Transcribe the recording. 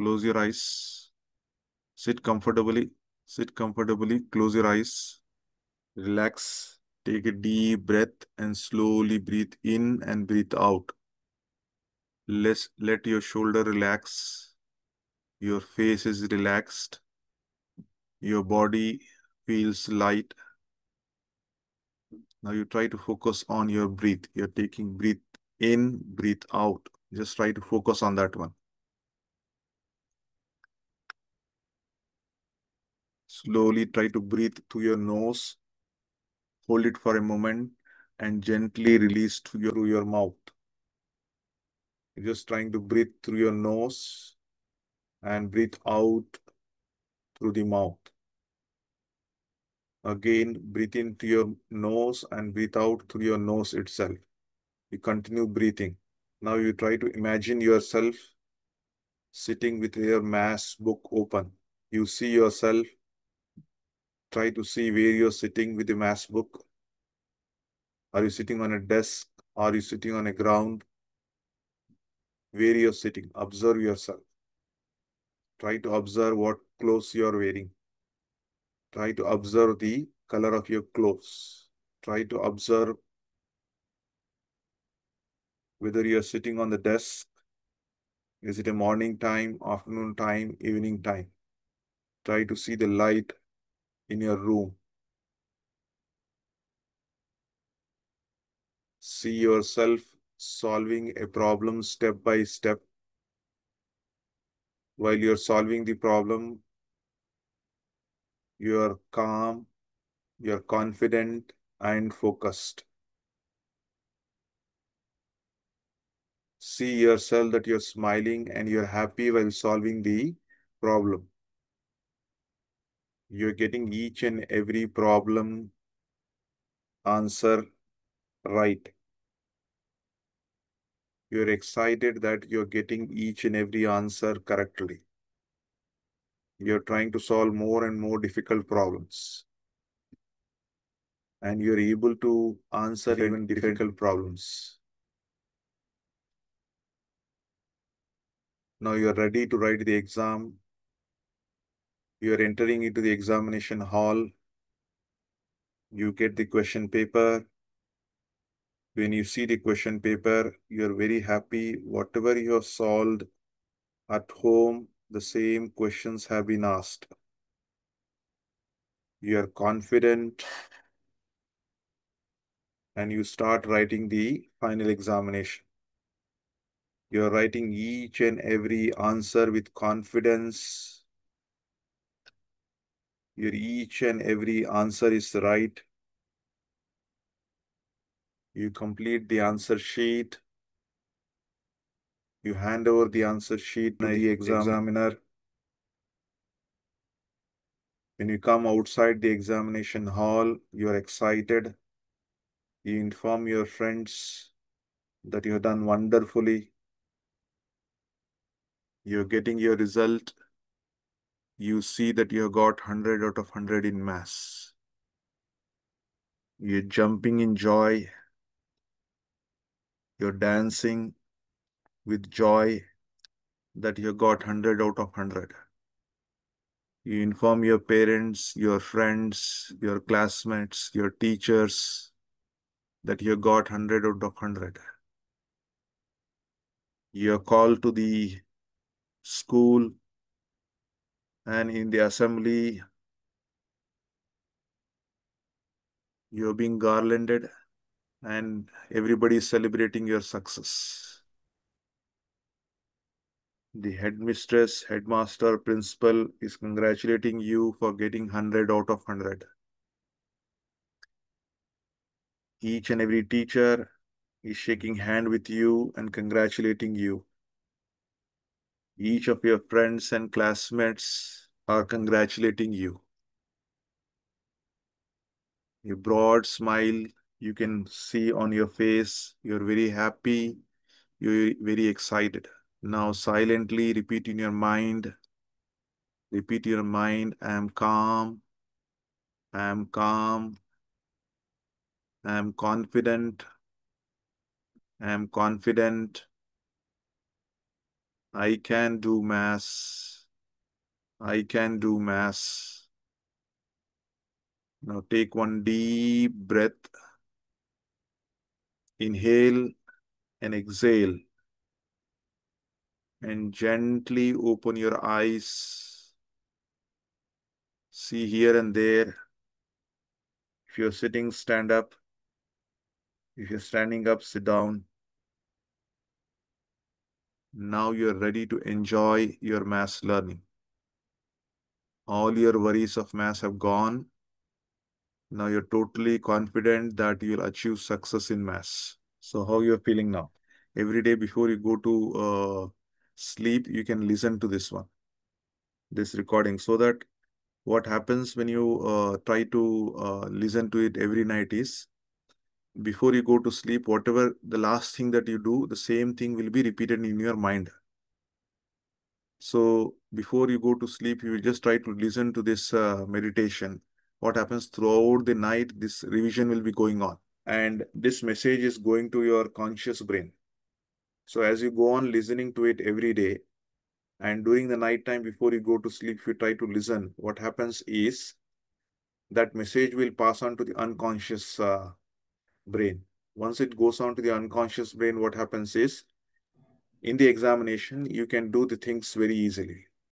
Close your eyes. Sit comfortably. Sit comfortably. Close your eyes. Relax. Take a deep breath and slowly breathe in and breathe out. Let your shoulder relax. Your face is relaxed. Your body feels light. Now you try to focus on your breath. You're taking breath in, breathe out. Just try to focus on that one. Slowly try to breathe through your nose. Hold it for a moment and gently release through your mouth. You're just trying to breathe through your nose and breathe out through the mouth. Again, breathe into your nose and breathe out through your nose itself. You continue breathing. Now you try to imagine yourself sitting with your maths book open. You see yourself, try to see where you're sitting with the maths book. Are you sitting on a desk? Are you sitting on a ground? Where you're sitting, observe yourself. Try to observe what clothes you're wearing. Try to observe the color of your clothes. Try to observe whether you're sitting on the desk. Is it a morning time, afternoon time, evening time? Try to see the light in your room. See yourself solving a problem step by step. While you're solving the problem, you're calm, you're confident and focused. See yourself that you're smiling and you're happy while solving the problem. You're getting each and every problem answer right. You're excited that you're getting each and every answer correctly. You're trying to solve more and more difficult problems. And you're able to answer even difficult problems. Now you're ready to write the exam. You're entering into the examination hall. You get the question paper. When you see the question paper, you're very happy. Whatever you have solved at home, the same questions have been asked. You're confident and you start writing the final examination. You're writing each and every answer with confidence. Your each and every answer is right. You complete the answer sheet. You hand over the answer sheet to the examiner. When you come outside the examination hall, you're excited. You inform your friends that you have done wonderfully. You're getting your result. You see that you have got 100 out of 100 in maths. You're jumping in joy. You're dancing with joy that you got 100 out of 100. You inform your parents, your friends, your classmates, your teachers that you got 100 out of 100. You are called to the school and in the assembly, you're being garlanded and everybody is celebrating your success. The headmistress, headmaster, principal is congratulating you for getting 100 out of 100. Each and every teacher is shaking hand with you and congratulating you. Each of your friends and classmates are congratulating you. A broad smile you can see on your face. You're very happy. You're very excited. Now silently repeat in your mind. Repeat in your mind, I am calm. I am calm. I am confident. I am confident. I can do maths. I can do maths. Now take one deep breath. Inhale and exhale. And gently open your eyes. See here and there. If you're sitting, stand up. If you're standing up, sit down. Now you're ready to enjoy your maths learning. All your worries of maths have gone. Now you're totally confident that you'll achieve success in maths. So how you're feeling now? Every day before you go to sleep, you can listen to this recording, so that what happens when you try to listen to it every night is, before you go to sleep, whatever the last thing that you do, the same thing will be repeated in your mind. So before you go to sleep, you just try to listen to this meditation. What happens throughout the night, this revision will be going on. And this message is going to your conscious brain. So as you go on listening to it every day, and during the night time before you go to sleep, if you try to listen, what happens is that message will pass on to the unconscious brain. Once it goes on to the unconscious brain, what happens is, in the examination, you can do the things very easily.